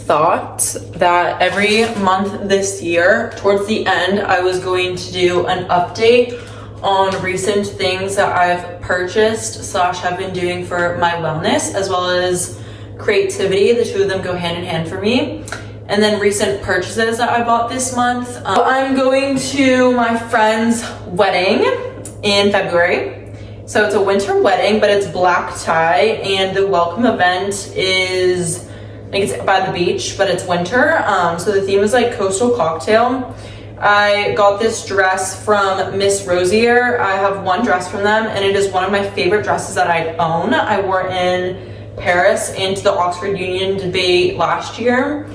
thought that every month this year, towards the end, I was going to do an update on recent things that I've purchased / have been doing for my wellness, as well as creativity. The two of them go hand in hand for me. And then recent purchases that I bought this month. I'm going to my friend's wedding in February. So it's a winter wedding, but it's black tie, and the welcome event is, I think it's by the beach, but it's winter. So the theme is like coastal cocktail. I got this dress from Miss Rosier. I have one dress from them, and it is one of my favorite dresses that I own. I wore it in Paris and to the Oxford Union debate last year.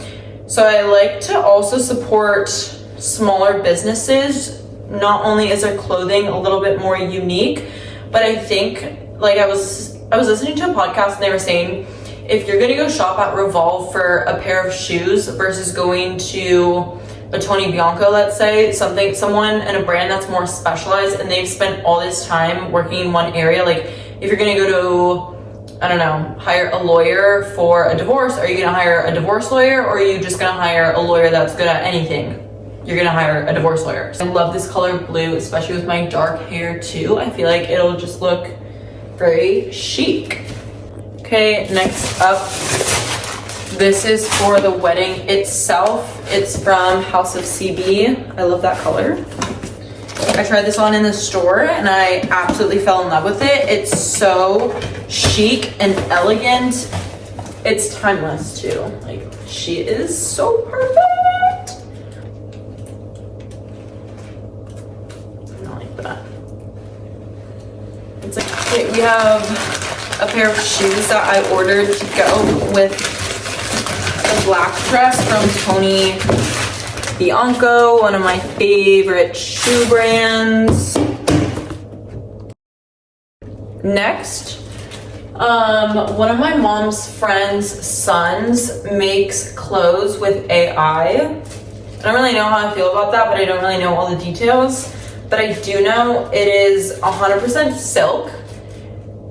So I like to also support smaller businesses. Not only is their clothing a little bit more unique, but I think, like, I was listening to a podcast and they were saying, if you're gonna go shop at Revolve for a pair of shoes versus going to a Tony Bianco, let's say, someone in a brand that's more specialized and they've spent all this time working in one area, like if you're gonna go to, I don't know, hire a lawyer for a divorce, are you gonna hire a divorce lawyer, or are you just gonna hire a lawyer that's good at anything? You're gonna hire a divorce lawyer. I love this color blue, especially with my dark hair too. I feel like it'll just look very chic. Okay, next up, this is for the wedding itself. It's from House of CB. I love that color. I tried this on in the store and I absolutely fell in love with it. It's so chic and elegant. It's timeless too. Like, she is so perfect. I like that. It's like, okay, we have a pair of shoes that I ordered to go with the black dress from Tony Bianco, one of my favorite shoe brands. Next, one of my mom's friend's sons makes clothes with AI. I don't really know how I feel about that, but I don't really know all the details. But I do know it is 100% silk,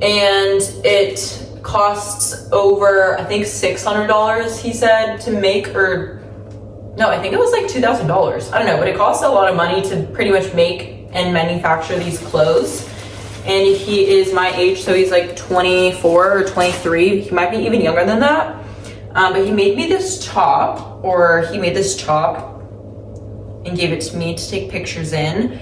and it costs over, I think, $600, he said, to make, or no, I think it was like $2,000. I don't know, but it costs a lot of money to pretty much make and manufacture these clothes. And he is my age, so he's like 24 or 23. He might be even younger than that. But he made me this top, or he made this top and gave it to me to take pictures in.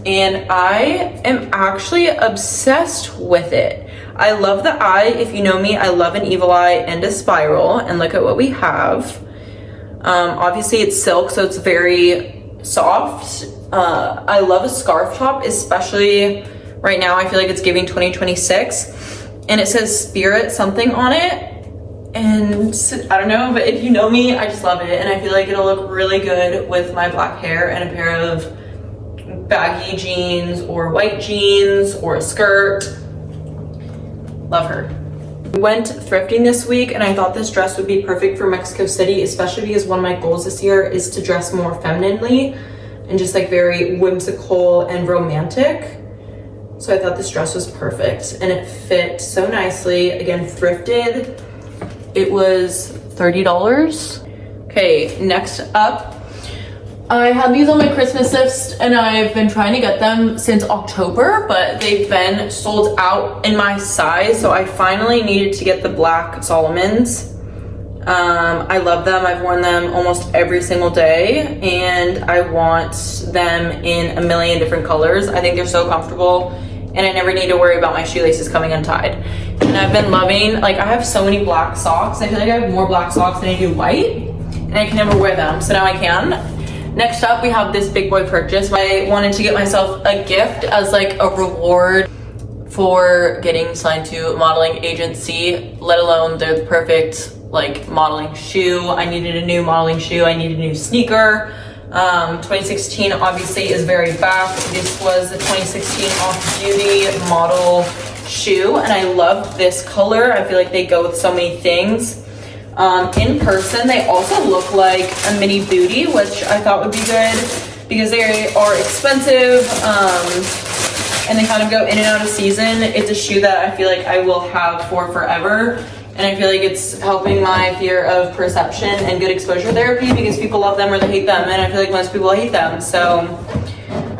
And I am actually obsessed with it. I love the eye. If you know me, I love an evil eye and a spiral. And look at what we have. Obviously it's silk, so it's very soft. I love a scarf top, especially right now. I feel like it's giving 2026, and it says spirit something on it. And I don't know, but if you know me, I just love it. And I feel like it'll look really good with my black hair and a pair of baggy jeans or white jeans or a skirt. Love her. We went thrifting this week, and I thought this dress would be perfect for Mexico City, especially because one of my goals this year is to dress more femininely and just like very whimsical and romantic. So I thought this dress was perfect, and it fit so nicely. Again, thrifted. It was $30. Okay, next up, I had these on my Christmas list and I've been trying to get them since October, but they've been sold out in my size, so I finally needed to get the black Solomons. I love them. I've worn them almost every single day, and I want them in a million different colors. I think they're so comfortable, and I never need to worry about my shoelaces coming untied. And I've been loving, like, I have so many black socks. I feel like I have more black socks than I do white, and I can never wear them, so now I can. Next up, we have this big boy purchase. I wanted to get myself a gift as like a reward for getting signed to a modeling agency, let alone they're the perfect like modeling shoe. I needed a new modeling shoe. I needed a new sneaker. 2016 obviously is very back. This was the 2016 Off-Duty model shoe, and I love this color. I feel like they go with so many things. In person, they also look like a mini booty, which I thought would be good because they are expensive, and they kind of go in and out of season. It's a shoe that I feel like I will have for forever. And I feel like it's helping my fear of perception and good exposure therapy, because people love them or they hate them, and I feel like most people hate them. So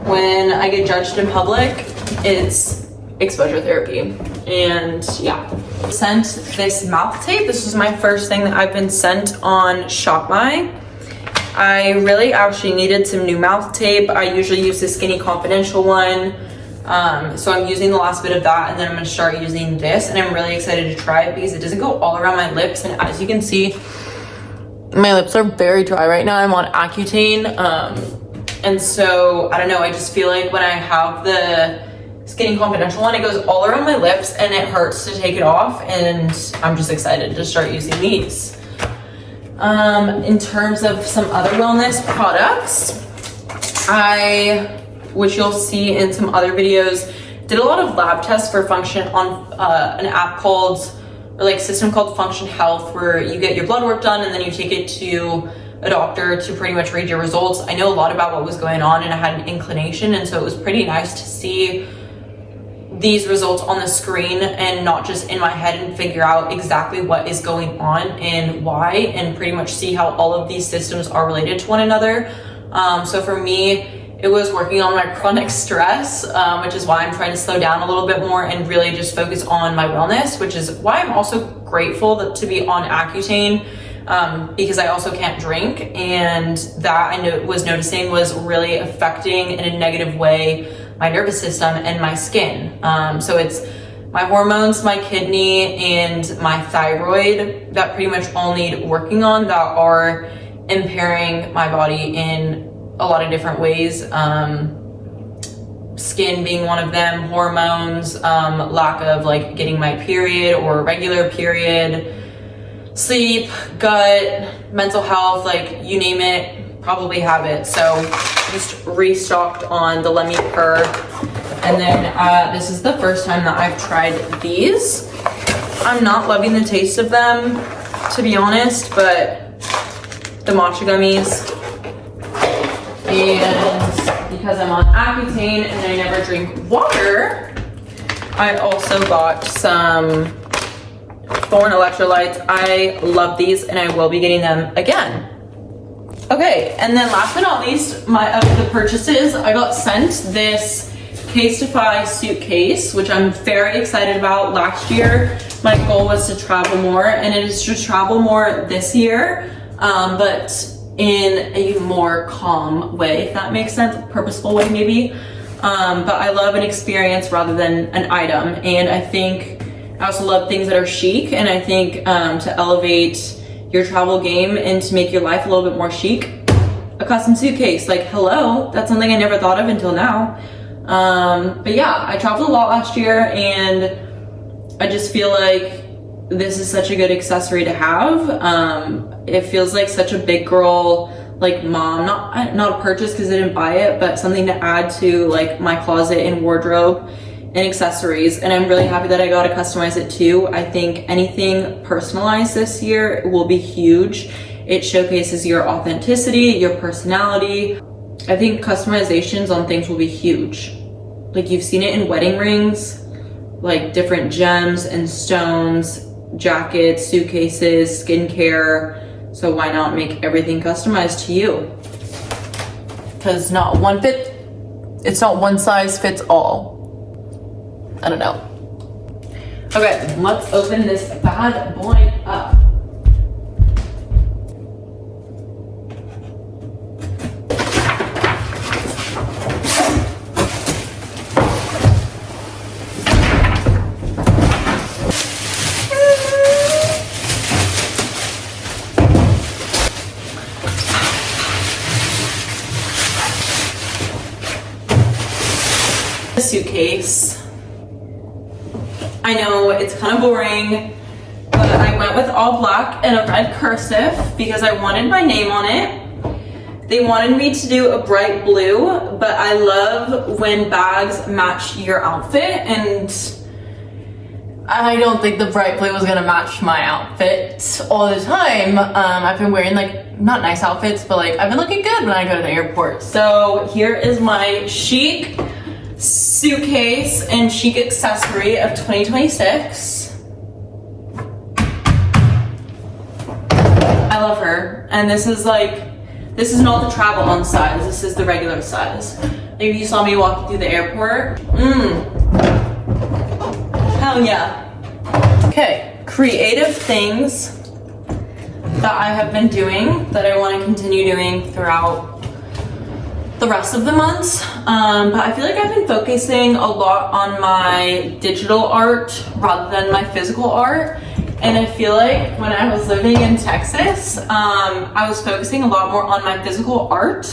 when I get judged in public, it's exposure therapy. And yeah. Sent this mouth tape. This was my first thing that I've been sent on ShopMy. I really actually needed some new mouth tape. I usually use the Skinny Confidential one. So I'm using the last bit of that, and then I'm gonna start using this, and I'm really excited to try it because it doesn't go all around my lips. And as you can see, my lips are very dry right now. I'm on Accutane. And so I don't know, I just feel like when I have the Skinny Confidential one, it goes all around my lips and it hurts to take it off, and I'm just excited to start using these. In terms of some other wellness products, which you'll see in some other videos, did a lot of lab tests for function on an app called, or like system called Function Health, where you get your blood work done and then you take it to a doctor to pretty much read your results. I know a lot about what was going on and I had an inclination, and so it was pretty nice to see these results on the screen and not just in my head, and figure out exactly what is going on and why, and pretty much see how all of these systems are related to one another. So for me, it was working on my chronic stress, which is why I'm trying to slow down a little bit more and really just focus on my wellness, which is why I'm also grateful to be on Accutane, because I also can't drink, and that I was noticing was really affecting in a negative way my nervous system and my skin. So it's my hormones, my kidney, and my thyroid that pretty much all need working on, that are impairing my body in a lot of different ways. Skin being one of them, hormones, lack of like getting my period or regular period, sleep, gut, mental health, like you name it, probably have it. So just restocked on the Let Me Purr. And then this is the first time that I've tried these. I'm not loving the taste of them, to be honest, but the matcha gummies. And because I'm on Accutane and I never drink water, I also got some Thorn electrolytes. I love these and I will be getting them again. Okay, and then last but not least, of the purchases, I got sent this Casetify suitcase, which I'm very excited about. Last year, my goal was to travel more, and it is to travel more this year, but in a more calm way, if that makes sense, purposeful way maybe. But I love an experience rather than an item, and I also love things that are chic, and I think to elevate your travel game and to make your life a little bit more chic, a custom suitcase, like hello, that's something I never thought of until now. But yeah, I traveled a lot last year, and I just feel like this is such a good accessory to have. It feels like such a big girl, like mom, not a purchase because I didn't buy it, but something to add to like my closet and wardrobe and accessories. And I'm really happy that I got to customize it too. I think anything personalized this year will be huge. It showcases your authenticity, your personality. I think customizations on things will be huge. Like you've seen it in wedding rings, like different gems and stones, jackets, suitcases, skincare. So why not make everything customized to you? Because it's not one size fits all. I don't know. Okay, let's open this bad boy up. Suitcase. I know it's kind of boring, but I went with all black and a red cursive because I wanted my name on it. They wanted me to do a bright blue, but I love when bags match your outfit, and I don't think the bright blue was gonna match my outfit all the time. I've been wearing like, not nice outfits, but like I've been looking good when I go to the airport. So here is my chic suitcase and chic accessory of 2026. And this is not the travel on size, this is the regular size. Maybe you saw me walking through the airport. Hell yeah. Okay, creative things that I have been doing that I want to continue doing throughout the rest of the months. But I feel like I've been focusing a lot on my digital art rather than my physical art. And I feel like when I was living in Texas, I was focusing a lot more on my physical art.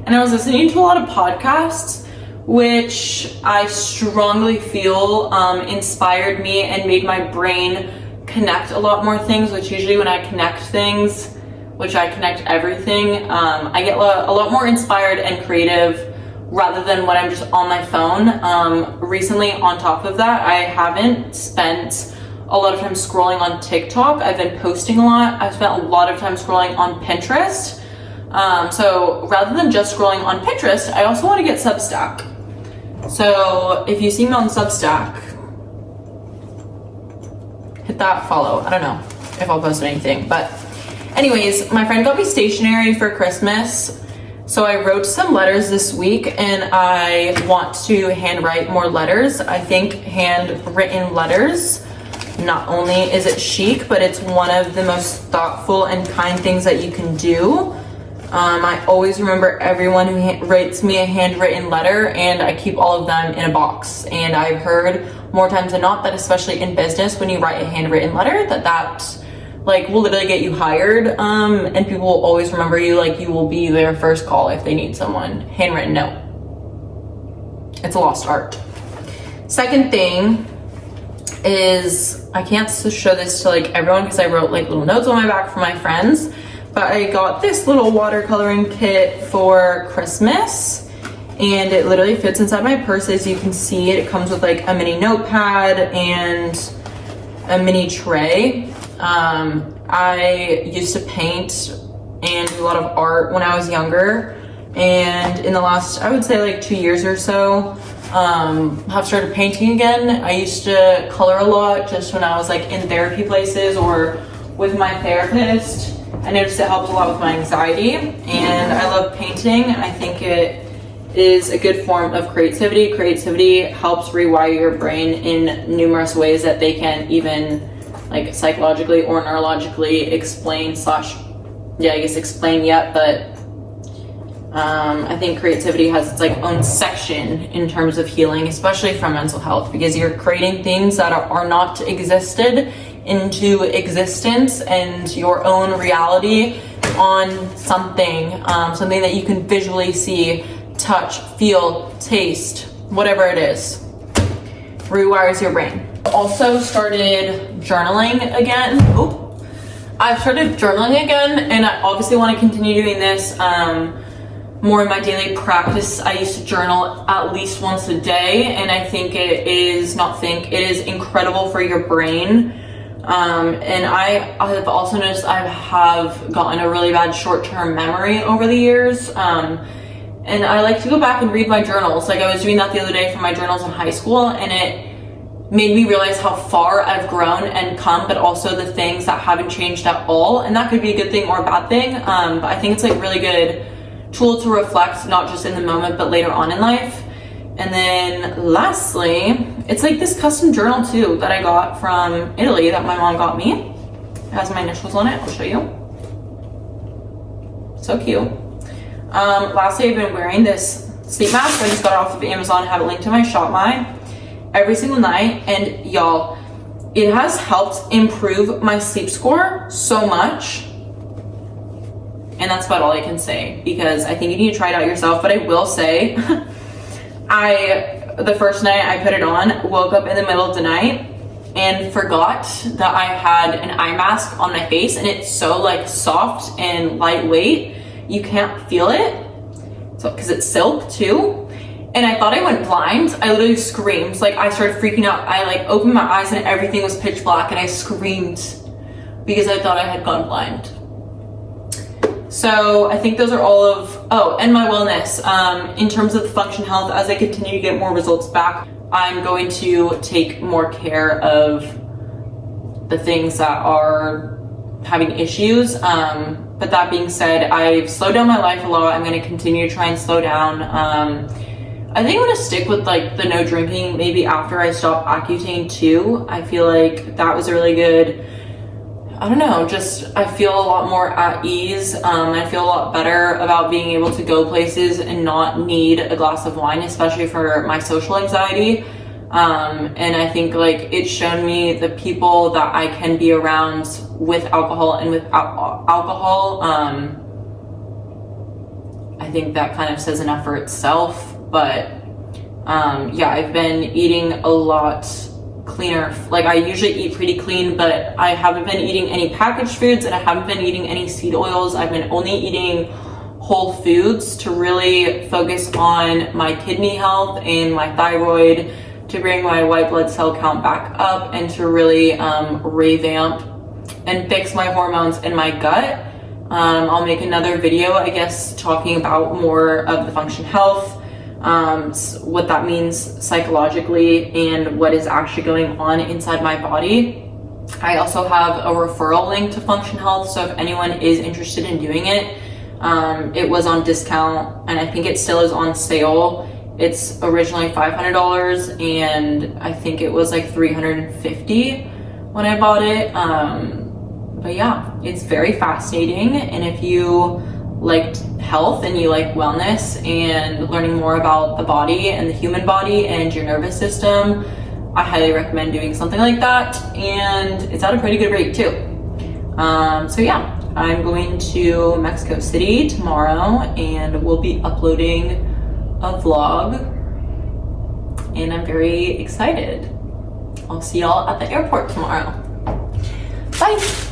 And I was listening to a lot of podcasts, which I strongly feel inspired me and made my brain connect a lot more things, which usually when I connect things, which I connect everything, I get a lot more inspired and creative rather than when I'm just on my phone. Recently, on top of that, I haven't spent a lot of time scrolling on TikTok. I've been posting a lot. I've spent a lot of time scrolling on Pinterest. So rather than just scrolling on Pinterest, I also want to get Substack. So if you see me on Substack, hit that follow. I don't know if I'll post anything, but anyways, my friend got me stationery for Christmas. So I wrote some letters this week and I want to handwrite more letters. I think handwritten letters, not only is it chic, but it's one of the most thoughtful and kind things that you can do. I always remember everyone who writes me a handwritten letter, and I keep all of them in a box. And I've heard more times than not that, especially in business, when you write a handwritten letter, that like will literally get you hired, and people will always remember you. Like, you will be their first call if they need someone. Handwritten note. It's a lost art. Second thing is, I can't show this to like everyone because I wrote like little notes on my back for my friends, but I got this little watercoloring kit for Christmas, and it literally fits inside my purse. As you can see, it comes with like a mini notepad and a mini tray. I used to paint and do a lot of art when I was younger, and in the last, I would say like 2 years or so, have started painting again. I used to color a lot just when I was like in therapy places or with my therapist. I noticed it helped a lot with my anxiety, and I love painting. I think it is a good form of creativity. Creativity helps rewire your brain in numerous ways that they can even like psychologically or neurologically explain yet, but I think creativity has its like own section in terms of healing, especially from mental health, because you're creating things that are not existed into existence and your own reality on something that you can visually see, touch, feel, taste, whatever it is. Rewires your brain. Also started journaling again. I've started journaling again, and I obviously want to continue doing this more in my daily practice. I used to journal at least once a day, and I think it is incredible for your brain. And I have also noticed I have gotten a really bad short-term memory over the years. And I like to go back and read my journals. Like, I was doing that the other day for my journals in high school, and it made me realize how far I've grown and come, but also the things that haven't changed at all. And that could be a good thing or a bad thing. But I think it's like really good tool to reflect, not just in the moment, but later on in life. And then lastly, it's like this custom journal too that I got from Italy that my mom got me. It has my initials on it. I'll show you. So cute. Lastly, I've been wearing this sleep mask. I just got it off of Amazon. I have it linked to my Shop My every single night. And y'all, it has helped improve my sleep score so much. And that's about all I can say, because I think you need to try it out yourself. But I will say, the first night I put it on, woke up in the middle of the night and forgot that I had an eye mask on my face, and it's so like soft and lightweight, you can't feel it. So, because it's silk too. And I thought I went blind. I literally screamed. Like, I started freaking out. I like opened my eyes and everything was pitch black, and I screamed because I thought I had gone blind. So I think those are all of, and my wellness. In terms of the function health, as I continue to get more results back, I'm going to take more care of the things that are having issues. But that being said, I've slowed down my life a lot. I'm going to continue to try and slow down. I think I'm going to stick with like the no drinking maybe after I stop Accutane too. I feel like that was a really good, I don't know, just I feel a lot more at ease. I feel a lot better about being able to go places and not need a glass of wine, especially for my social anxiety. And I think like it's shown me the people that I can be around with alcohol and without alcohol. I think that kind of says enough for itself. But yeah, I've been eating a lot cleaner. Like I usually eat pretty clean, but I haven't been eating any packaged foods and I haven't been eating any seed oils. I've been only eating whole foods to really focus on my kidney health and my thyroid, to bring my white blood cell count back up, and to really revamp and fix my hormones in my gut. I'll make another video, I guess, talking about more of the function health, what that means psychologically and what is actually going on inside my body. I also have a referral link to Function Health, so if anyone is interested in doing it, it was on discount and I think it still is on sale. It's originally $500 and I think it was like $350 when I bought it. But yeah, it's very fascinating. And if you liked health and you like wellness and learning more about the body and the human body and your nervous system, I highly recommend doing something like that. And it's at a pretty good rate too. So yeah, I'm going to Mexico City tomorrow and we'll be uploading a vlog and I'm very excited. I'll see y'all at the airport tomorrow. Bye.